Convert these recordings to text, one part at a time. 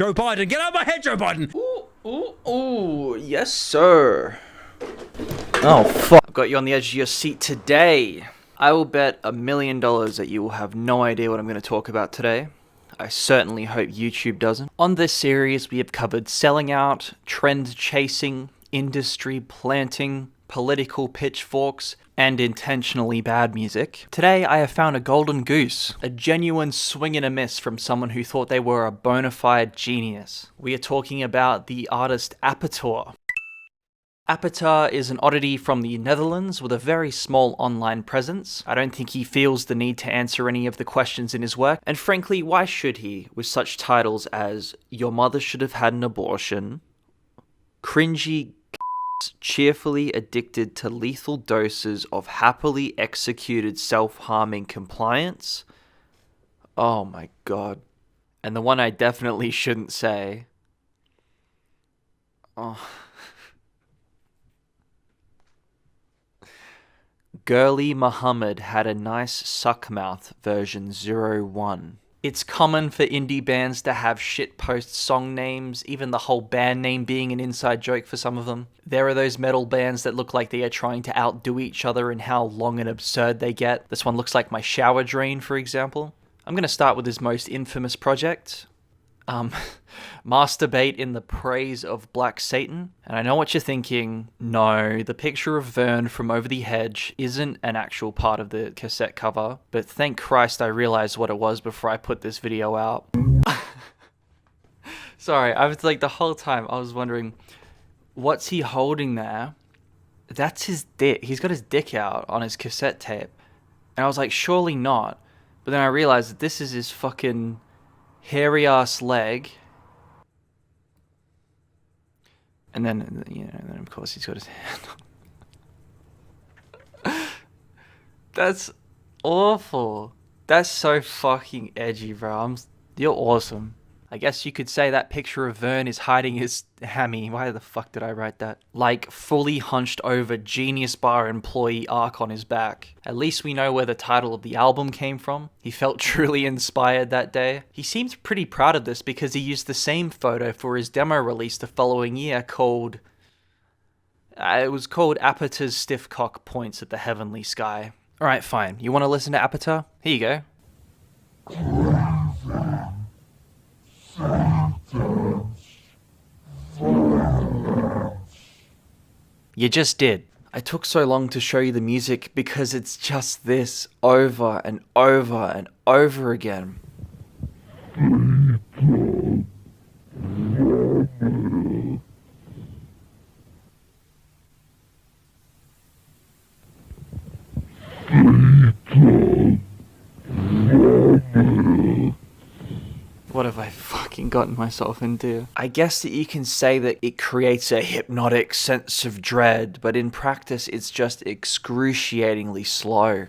Joe Biden, get out of my head, Joe Biden! Ooh, yes, sir. Oh, fuck. I've got you on the edge of your seat today. I will bet $1 million that you will have no idea what I'm going to talk about today. I certainly hope YouTube doesn't. On this series, we have covered selling out, trend chasing, industry planting, political pitchforks, and intentionally bad music. Today, I have found a golden goose, a genuine swing and a miss from someone who thought they were a bona fide genius. We are talking about the artist Apator. Apator is an oddity from the Netherlands with a very small online presence. I don't think he feels the need to answer any of the questions in his work, and frankly, why should he, with such titles as Your Mother Should Have Had an Abortion, Cringy cheerfully addicted to lethal doses of happily executed self-harming compliance? Oh my god. And the one I definitely shouldn't say. Oh. Girly Muhammad had a nice suckmouth version 01. It's common for indie bands to have shitpost song names, even the whole band name being an inside joke for some of them. There are those metal bands that look like they are trying to outdo each other in how long and absurd they get. This one looks like my shower drain, for example. I'm going to start with his most infamous project. Masturbate in the praise of Black Satan. And I know what you're thinking. No, the picture of Vern from over the hedge isn't an actual part of the cassette cover, but thank Christ I realized what it was before I put this video out. Sorry, I was like, the whole time I was wondering, what's he holding there? That's his dick. He's got his dick out on his cassette tape. And I was like, surely not. But then I realized that this is his fucking hairy ass leg, and then and then of course he's got his hand on. That's awful. That's so fucking edgy, bro. You're awesome. I guess you could say that picture of Vern is hiding his hammy. Why the fuck did I write that? Like, fully hunched over Genius Bar employee arc on his back. At least we know where the title of the album came from. He felt truly inspired that day. He seemed pretty proud of this because he used the same photo for his demo release the following year called... it was called Apator's Stiff Cock Points at the Heavenly Sky. Alright, fine. You want to listen to Apator? Here you go. You just did. I took so long to show you the music because it's just this over and over and over again. What have I fucking gotten myself into? I guess that you can say that it creates a hypnotic sense of dread, but in practice it's just excruciatingly slow.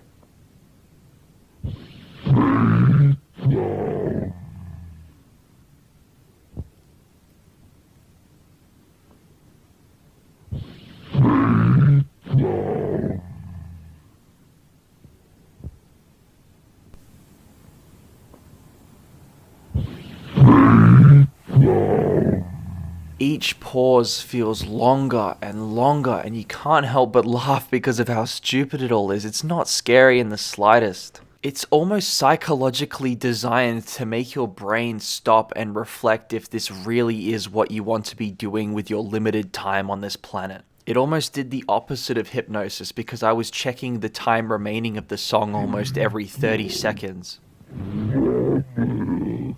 Each pause feels longer and longer, and you can't help but laugh because of how stupid it all is. It's not scary in the slightest. It's almost psychologically designed to make your brain stop and reflect if this really is what you want to be doing with your limited time on this planet. It almost did the opposite of hypnosis because I was checking the time remaining of the song almost every 30 seconds.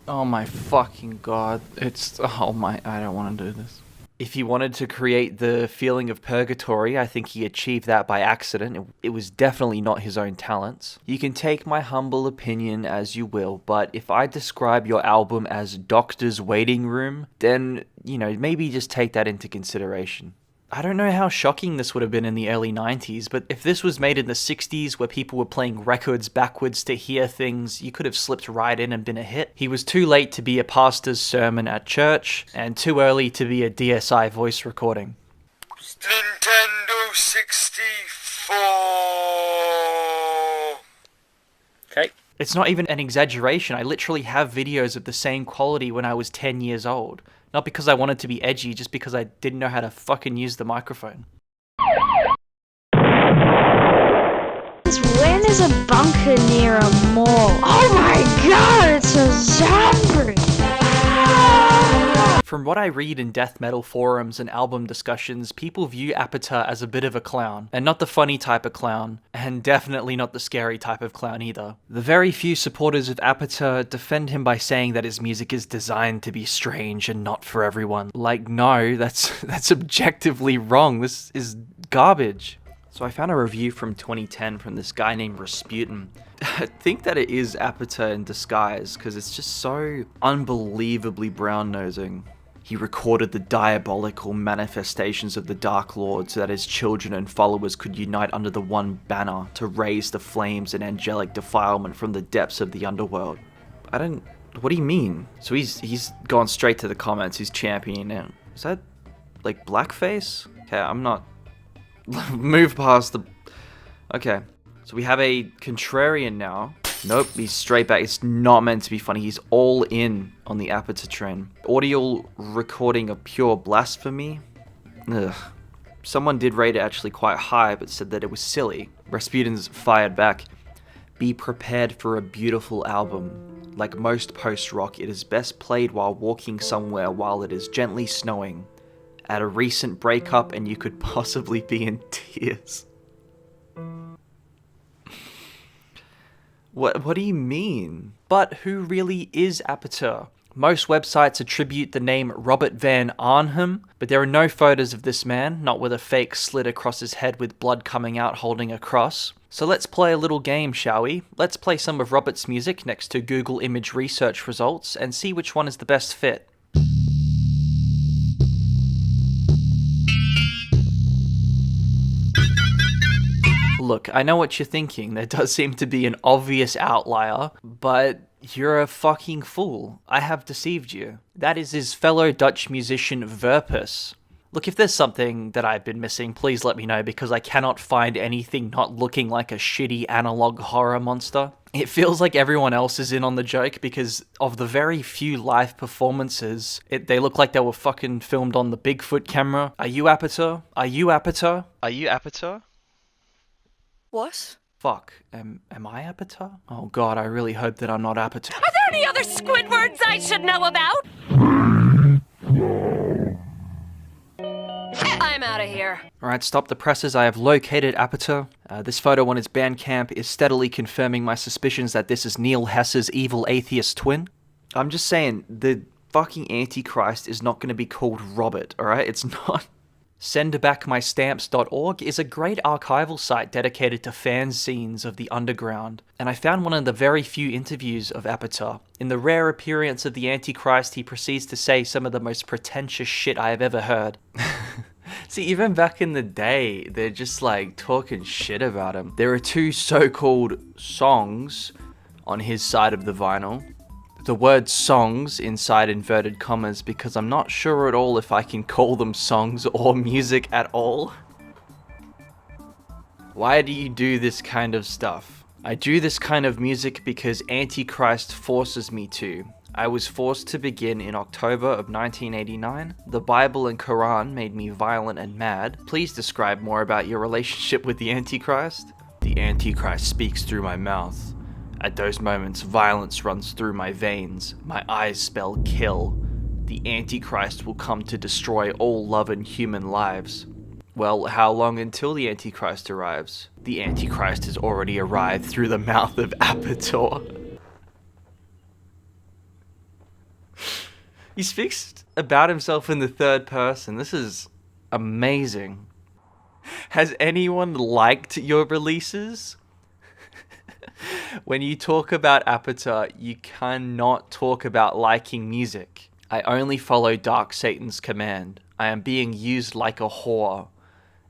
Oh my fucking god. I don't want to do this. If he wanted to create the feeling of purgatory, I think he achieved that by accident. It was definitely not his own talents. You can take my humble opinion as you will, but if I describe your album as Doctor's Waiting Room, then, maybe just take that into consideration. I don't know how shocking this would have been in the early 90s, but if this was made in the 60s where people were playing records backwards to hear things, you could have slipped right in and been a hit. He was too late to be a pastor's sermon at church, and too early to be a DSI voice recording. Nintendo 64. Okay. It's not even an exaggeration. I literally have videos of the same quality when I was 10 years old. Not because I wanted to be edgy, just because I didn't know how to fucking use the microphone. When is a bunker near a mall? Oh my god, it's a zombie! From what I read in death metal forums and album discussions, people view Apator as a bit of a clown, and not the funny type of clown, and definitely not the scary type of clown either. The very few supporters of Apator defend him by saying that his music is designed to be strange and not for everyone. Like, no, that's objectively wrong. This is garbage. So I found a review from 2010 from this guy named Rasputin. I think that it is Apator in disguise, because it's just so unbelievably brown-nosing. He recorded the diabolical manifestations of the Dark Lord so that his children and followers could unite under the one banner to raise the flames and angelic defilement from the depths of the underworld. What do you mean? So he's gone straight to the comments, he's championing it. Is that, like, blackface? Okay, I'm not... Move past the... Okay, so we have a contrarian now. Nope, he's straight back. It's not meant to be funny. He's all in on the Apator trend. Audio recording of pure blasphemy? Ugh. Someone did rate it actually quite high, but said that it was silly. Rasputin's fired back. Be prepared for a beautiful album. Like most post-rock, it is best played while walking somewhere while it is gently snowing. At a recent breakup and you could possibly be in tears. What do you mean? But who really is Apator? Most websites attribute the name Robert Van Arnhem, but there are no photos of this man, not with a fake slit across his head with blood coming out holding a cross. So let's play a little game, shall we? Let's play some of Robert's music next to Google image research results and see which one is the best fit. Look, I know what you're thinking. There does seem to be an obvious outlier, but you're a fucking fool. I have deceived you. That is his fellow Dutch musician Verpus. Look, if there's something that I've been missing, please let me know, because I cannot find anything not looking like a shitty analog horror monster. It feels like everyone else is in on the joke because of the very few live performances. They look like they were fucking filmed on the Bigfoot camera. Are you Apator? Are you Apator? Are you Apator? What? Fuck, am I Apator? Oh god, I really hope that I'm not Apator. Are there any other Squidwards I should know about? I'm out of here. Alright, stop the presses. I have located Apator. This photo on his Bandcamp is steadily confirming my suspicions that this is Neil Hess's evil atheist twin. I'm just saying, the fucking Antichrist is not going to be called Robert, alright? It's not. Sendbackmystamps.org is a great archival site dedicated to fanzines of the underground, and I found one of the very few interviews of Apator. In the rare appearance of the Antichrist, he proceeds to say some of the most pretentious shit I have ever heard. See, even back in the day, they're just like talking shit about him. There are two so-called songs on his side of the vinyl. The word songs inside inverted commas because I'm not sure at all if I can call them songs or music at all. Why do you do this kind of stuff? I do this kind of music because Antichrist forces me to. I was forced to begin in October of 1989. The Bible and Quran made me violent and mad. Please describe more about your relationship with the Antichrist. The Antichrist speaks through my mouth. At those moments, violence runs through my veins. My eyes spell kill. The Antichrist will come to destroy all love and human lives. Well, how long until the Antichrist arrives? The Antichrist has already arrived through the mouth of Apator. He speaks about himself in the third person. This is amazing. Has anyone liked your releases? When you talk about Apator, you cannot talk about liking music. I only follow Dark Satan's command. I am being used like a whore.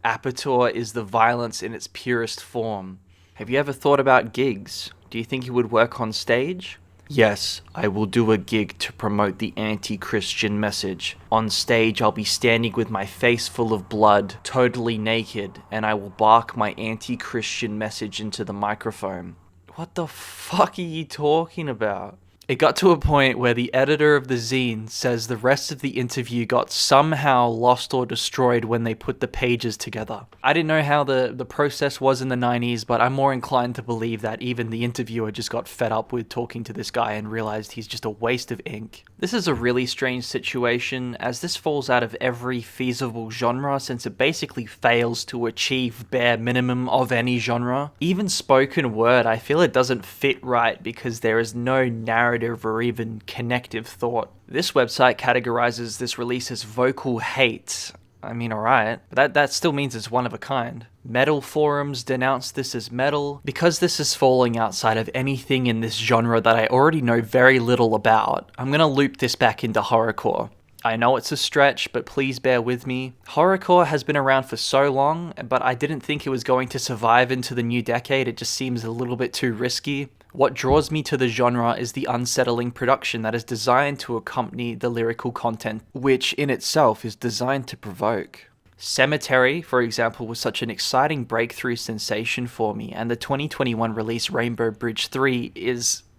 Apator is the violence in its purest form. Have you ever thought about gigs? Do you think you would work on stage? Yes, I will do a gig to promote the anti-Christian message. On stage, I'll be standing with my face full of blood, totally naked, and I will bark my anti-Christian message into the microphone. What the fuck are you talking about? It got to a point where the editor of the zine says the rest of the interview got somehow lost or destroyed when they put the pages together. I didn't know how the process was in the 90s, but I'm more inclined to believe that even the interviewer just got fed up with talking to this guy and realized he's just a waste of ink. This is a really strange situation, as this falls out of every feasible genre since it basically fails to achieve bare minimum of any genre. Even spoken word, I feel it doesn't fit right because there is no narrative or even connective thought. This website categorizes this release as vocal hate. I mean, alright, but that still means it's one of a kind. Metal forums denounce this as metal. Because this is falling outside of anything in this genre that I already know very little about, I'm gonna loop this back into horrorcore. I know it's a stretch, but please bear with me. Horrorcore has been around for so long, but I didn't think it was going to survive into the new decade. It just seems a little bit too risky. What draws me to the genre is the unsettling production that is designed to accompany the lyrical content, which in itself is designed to provoke. Cemetery, for example, was such an exciting breakthrough sensation for me, and the 2021 release Rainbow Bridge 3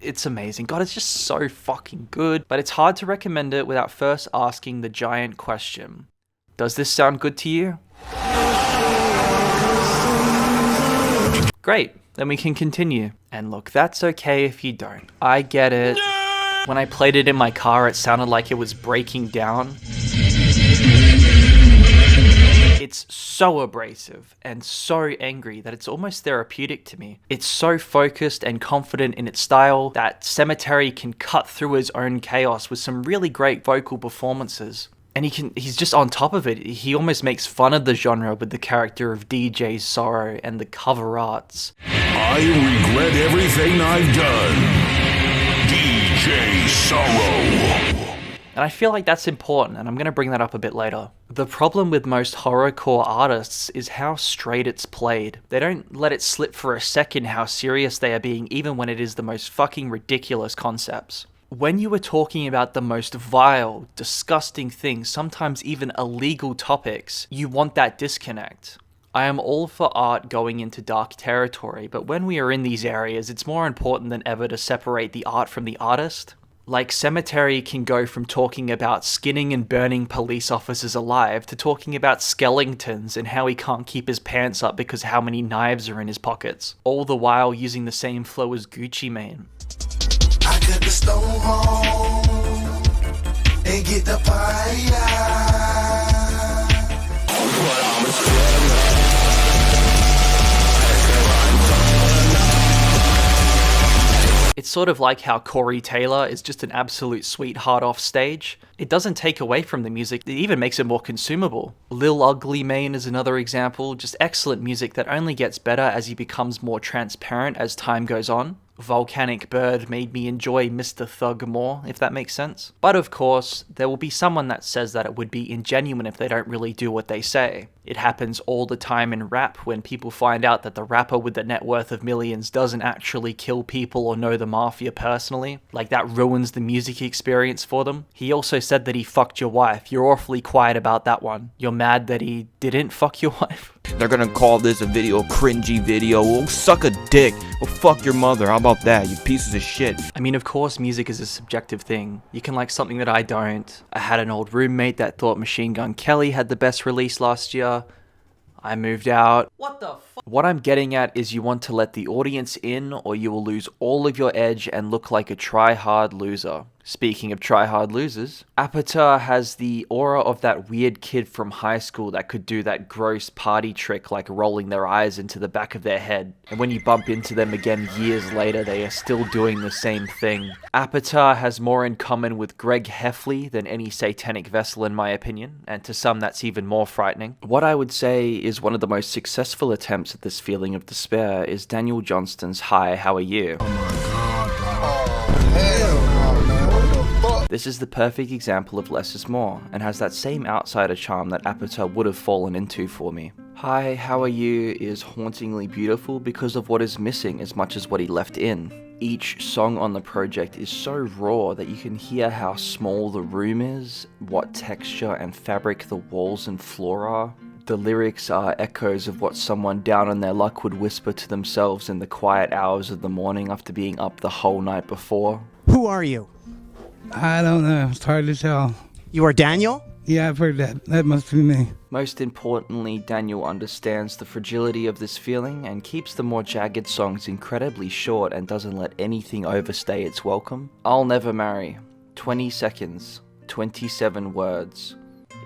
it's amazing. God, it's just so fucking good, but it's hard to recommend it without first asking the giant question. Does this sound good to you? Great, then we can continue. And look, that's okay if you don't. I get it. When I played it in my car, it sounded like it was breaking down. It's so abrasive and so angry that it's almost therapeutic to me. It's so focused and confident in its style that Cemetery can cut through his own chaos with some really great vocal performances. And he's just on top of it. He almost makes fun of the genre with the character of DJ Sorrow and the cover arts. I regret everything I've done. DJ Sorrow. And I feel like that's important, and I'm going to bring that up a bit later. The problem with most horrorcore artists is how straight it's played. They don't let it slip for a second how serious they are being, even when it is the most fucking ridiculous concepts. When you are talking about the most vile, disgusting things, sometimes even illegal topics, you want that disconnect. I am all for art going into dark territory, but when we are in these areas, it's more important than ever to separate the art from the artist. Like, Cemetery can go from talking about skinning and burning police officers alive to talking about skeletons and how he can't keep his pants up because how many knives are in his pockets, all the while using the same flow as Gucci Mane. I cut the stone home and get the fire. It's sort of like how Corey Taylor is just an absolute sweetheart off stage. It doesn't take away from the music, it even makes it more consumable. Lil Ugly Mane is another example, just excellent music that only gets better as he becomes more transparent as time goes on. Volcanic Bird made me enjoy Mr. Thug more, if that makes sense. But of course, there will be someone that says that it would be ingenuine if they don't really do what they say. It happens all the time in rap when people find out that the rapper with the net worth of millions doesn't actually kill people or know the mafia personally. Like, that ruins the music experience for them. He also said that he fucked your wife. You're awfully quiet about that one. You're mad that he didn't fuck your wife? They're gonna call this a video, cringy video. Oh, suck a dick. Oh, fuck your mother. How about that, you pieces of shit? I mean, of course, music is a subjective thing. You can like something that I don't. I had an old roommate that thought Machine Gun Kelly had the best release last year. I moved out. What the fuck? What I'm getting at is you want to let the audience in or you will lose all of your edge and look like a try-hard loser. Speaking of try-hard losers, Apator has the aura of that weird kid from high school that could do that gross party trick like rolling their eyes into the back of their head. And when you bump into them again years later, they are still doing the same thing. Apator has more in common with Greg Heffley than any satanic vessel in my opinion, and to some that's even more frightening. What I would say is one of the most successful attempts at this feeling of despair is Daniel Johnston's Hi, How Are You? This is the perfect example of less is more, and has that same outsider charm that Apator would have fallen into for me. Hi, How Are You is hauntingly beautiful because of what is missing as much as what he left in. Each song on the project is so raw that you can hear how small the room is, what texture and fabric the walls and floor are. The lyrics are echoes of what someone down on their luck would whisper to themselves in the quiet hours of the morning after being up the whole night before. Who are you? I don't know. It's hard to tell. You are Daniel? Yeah, I've heard that. That must be me. Most importantly, Daniel understands the fragility of this feeling and keeps the more jagged songs incredibly short and doesn't let anything overstay its welcome. I'll never marry. 20 seconds. 27 words.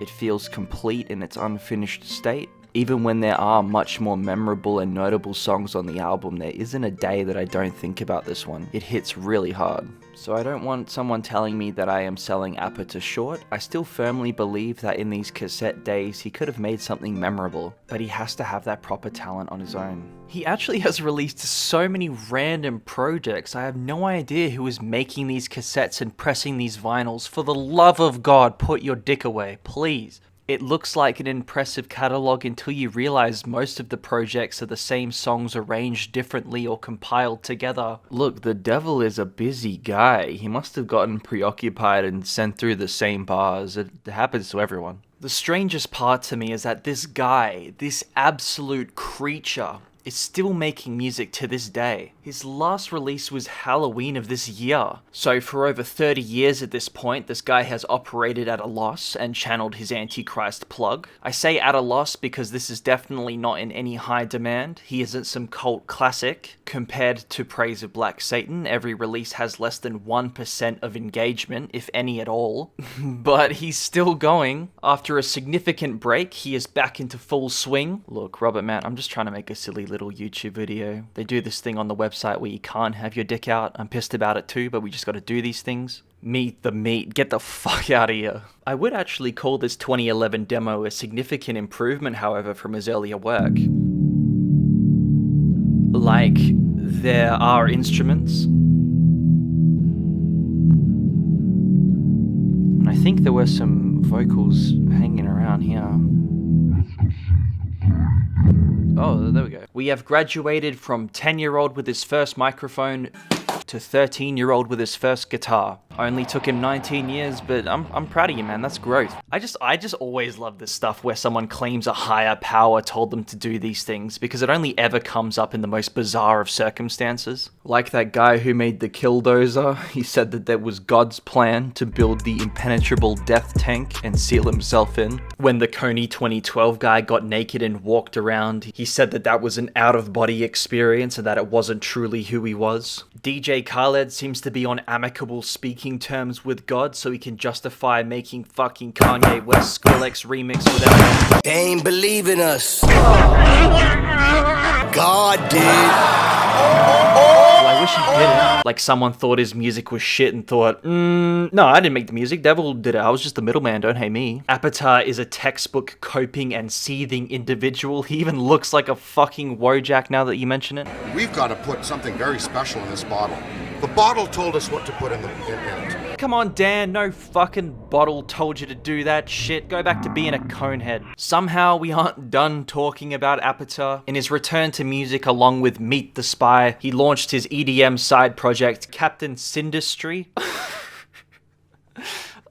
It feels complete in its unfinished state. Even when there are much more memorable and notable songs on the album, there isn't a day that I don't think about this one. It hits really hard. So I don't want someone telling me that I am selling Aperture short. I still firmly believe that in these cassette days, he could have made something memorable, but he has to have that proper talent on his own. He actually has released so many random projects. I have no idea who is making these cassettes and pressing these vinyls. For the love of God, put your dick away, please. It looks like an impressive catalogue until you realize most of the projects are the same songs arranged differently or compiled together. Look, the devil is a busy guy. He must have gotten preoccupied and sent through the same bars. It happens to everyone. The strangest part to me is that this guy, this absolute creature, is still making music to this day. His last release was Halloween of this year. So for over 30 years at this point, this guy has operated at a loss and channeled his Antichrist plug. I say at a loss because this is definitely not in any high demand. He isn't some cult classic. Compared to Praise of Black Satan, every release has less than 1% of engagement, if any at all. But he's still going. After a significant break, he is back into full swing. Look, Robert, man, I'm just trying to make a silly little YouTube video. They do this thing on the website where you can't have your dick out. I'm pissed about it too, but we just gotta do these things. Meet the meat. Get the fuck out of here. I would actually call this 2011 demo a significant improvement, however, from his earlier work. Like, there are instruments. And I think there were some vocals hanging around here. Oh, there we go. We have graduated from 10-year-old with his first microphone to 13-year-old with his first guitar. Only took him 19 years, but I'm proud of you, man. That's growth. I just always love this stuff where someone claims a higher power told them to do these things, because it only ever comes up in the most bizarre of circumstances. Like that guy who made the Killdozer. He said that that was God's plan to build the impenetrable death tank and seal himself in. When the Coney 2012 guy got naked and walked around, he said that that was an out-of-body experience and that it wasn't truly who he was. DJ Khaled seems to be on amicable speaking terms with God, so he can justify making fucking Kanye West Skrillex remix without him. They ain't believing us. God did. Well, I wish he didn't. Like someone thought his music was shit and thought, no, I didn't make the music, Devil did it, I was just the middleman, don't hate me. Apator is a textbook coping and seething individual. He even looks like a fucking Wojak now that you mention it. We've got to put something very special in this bottle. The bottle told us what to put in it. Come on, Dan, no fucking bottle told you to do that shit. Go back to being a conehead. Somehow we aren't done talking about Apator. In his return to music along with Meet the Spy, he launched his EDM side project, Captain Sindustry.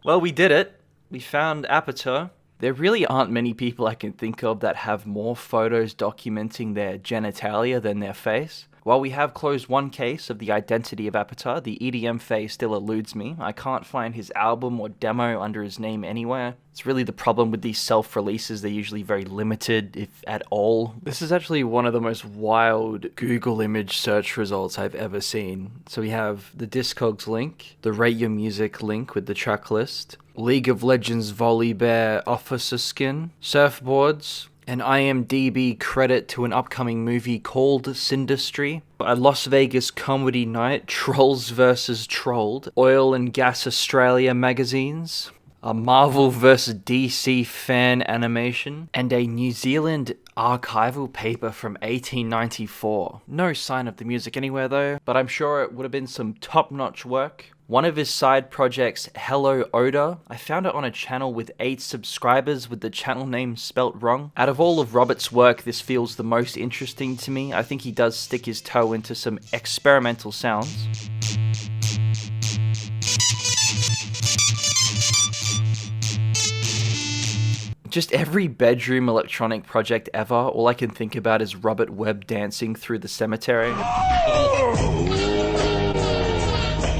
Well, we did it. We found Apator. There really aren't many people I can think of that have more photos documenting their genitalia than their face. While we have closed one case of the identity of Apator, the EDM phase still eludes me. I can't find his album or demo under his name anywhere. It's really the problem with these self-releases. They're usually very limited, if at all. This is actually one of the most wild Google image search results I've ever seen. So we have the Discogs link, the Rate Your Music link with the track list, League of Legends Volley Bear officer skin, surfboards, an IMDb credit to an upcoming movie called Sindustry, a Las Vegas comedy night, Trolls vs. Trolled, Oil and Gas Australia magazines, a Marvel vs. DC fan animation, and a New Zealand archival paper from 1894. No sign of the music anywhere though, but I'm sure it would have been some top-notch work. One of his side projects, Hello Odor, I found it on a channel with 8 subscribers with the channel name spelt wrong. Out of all of Robert's work, this feels the most interesting to me. I think he does stick his toe into some experimental sounds. Just every bedroom electronic project ever, all I can think about is Robert Webb dancing through the cemetery.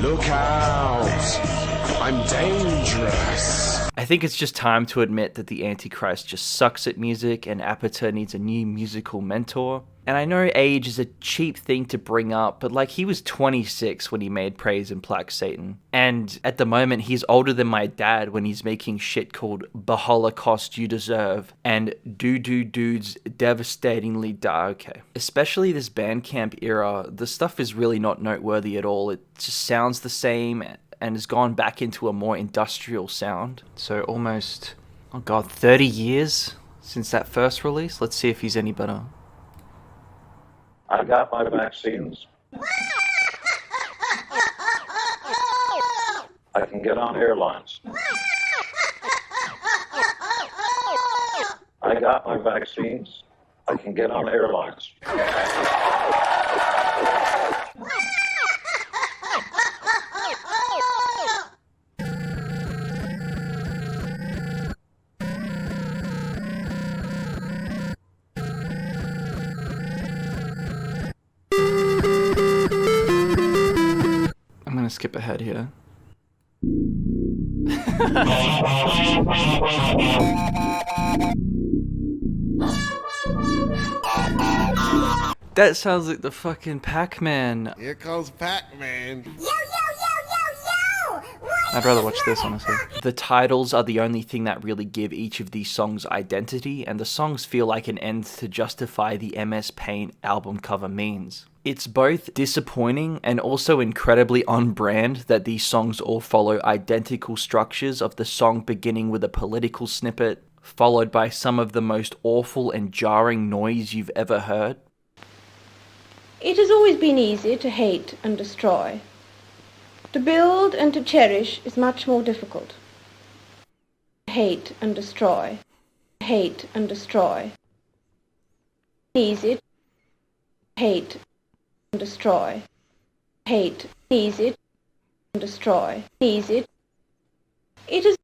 Look out! I'm dangerous. I think it's just time to admit that the Antichrist just sucks at music and Apator needs a new musical mentor. And I know age is a cheap thing to bring up, but like, he was 26 when he made Praise and Black Satan. And at the moment, he's older than my dad when he's making shit called The Holocaust You Deserve and Dudes Devastatingly Die. Okay. Especially this Bandcamp era, the stuff is really not noteworthy at all. It just sounds the same and has gone back into a more industrial sound. So almost, oh god, 30 years since that first release? Let's see if he's any better. I got my vaccines. I can get on airlines. I got my vaccines. I can get on airlines. I'm gonna skip ahead here. That sounds like the fucking Pac-Man. Here comes Pac-Man. I'd rather watch this, honestly. The titles are the only thing that really give each of these songs identity, and the songs feel like an end to justify the MS Paint album cover means. It's both disappointing and also incredibly on-brand that these songs all follow identical structures of the song beginning with a political snippet, followed by some of the most awful and jarring noise you've ever heard. It has always been easy to hate and destroy. To build and to cherish is much more difficult. Hate and destroy. Hate and destroy. Easy. Hate and destroy. Hate. Easy and destroy. Easy. It is.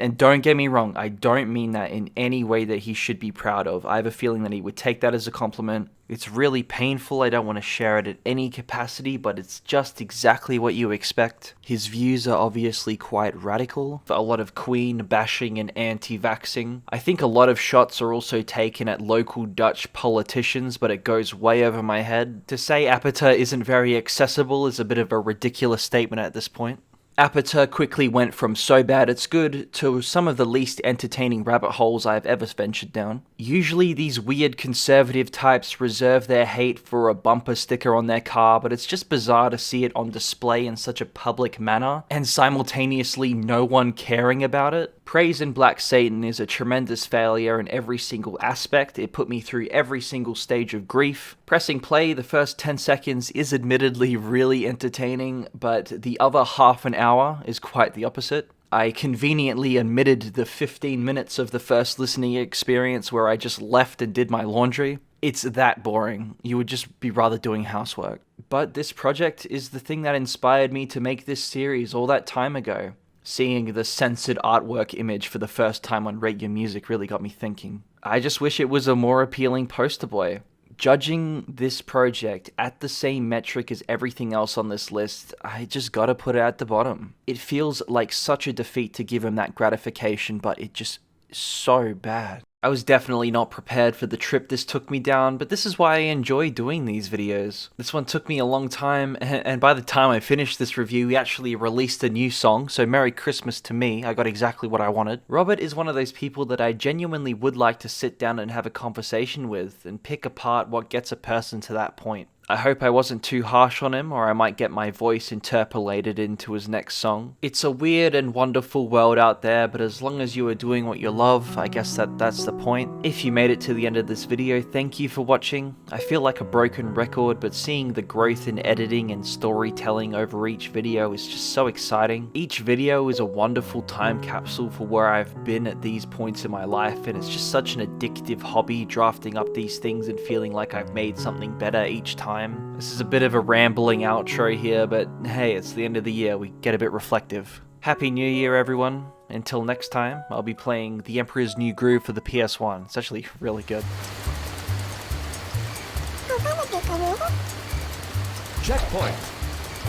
And don't get me wrong, I don't mean that in any way that he should be proud of. I have a feeling that he would take that as a compliment. It's really painful, I don't want to share it at any capacity, but it's just exactly what you expect. His views are obviously quite radical, a lot of Queen bashing and anti-vaxxing. I think a lot of shots are also taken at local Dutch politicians, but it goes way over my head. To say Apator isn't very accessible is a bit of a ridiculous statement at this point. Apator quickly went from so bad it's good to some of the least entertaining rabbit holes I've ever ventured down. Usually these weird conservative types reserve their hate for a bumper sticker on their car, but it's just bizarre to see it on display in such a public manner, and simultaneously no one caring about it. Praise and Black Satan is a tremendous failure in every single aspect. It put me through every single stage of grief. Pressing play, the first 10 seconds is admittedly really entertaining, but the other half an hour is quite the opposite. I conveniently omitted the 15 minutes of the first listening experience where I just left and did my laundry. It's that boring. You would just be rather doing housework. But this project is the thing that inspired me to make this series all that time ago. Seeing the censored artwork image for the first time on Rate Your Music really got me thinking. I just wish it was a more appealing poster boy. Judging this project at the same metric as everything else on this list, I just gotta put it at the bottom. It feels like such a defeat to give him that gratification, but it just is so bad. I was definitely not prepared for the trip this took me down, but this is why I enjoy doing these videos. This one took me a long time, and by the time I finished this review, we actually released a new song, so Merry Christmas to me. I got exactly what I wanted. Robert is one of those people that I genuinely would like to sit down and have a conversation with, and pick apart what gets a person to that point. I hope I wasn't too harsh on him, or I might get my voice interpolated into his next song. It's a weird and wonderful world out there, but as long as you are doing what you love, I guess that's the point. If you made it to the end of this video, thank you for watching. I feel like a broken record, but seeing the growth in editing and storytelling over each video is just so exciting. Each video is a wonderful time capsule for where I've been at these points in my life, and it's just such an addictive hobby, drafting up these things and feeling like I've made something better each time. time. This is a bit of a rambling outro here, but hey, it's the end of the year, we get a bit reflective. Happy New Year, everyone. Until next time, I'll be playing The Emperor's New Groove for the PS1. It's actually really good. Checkpoint.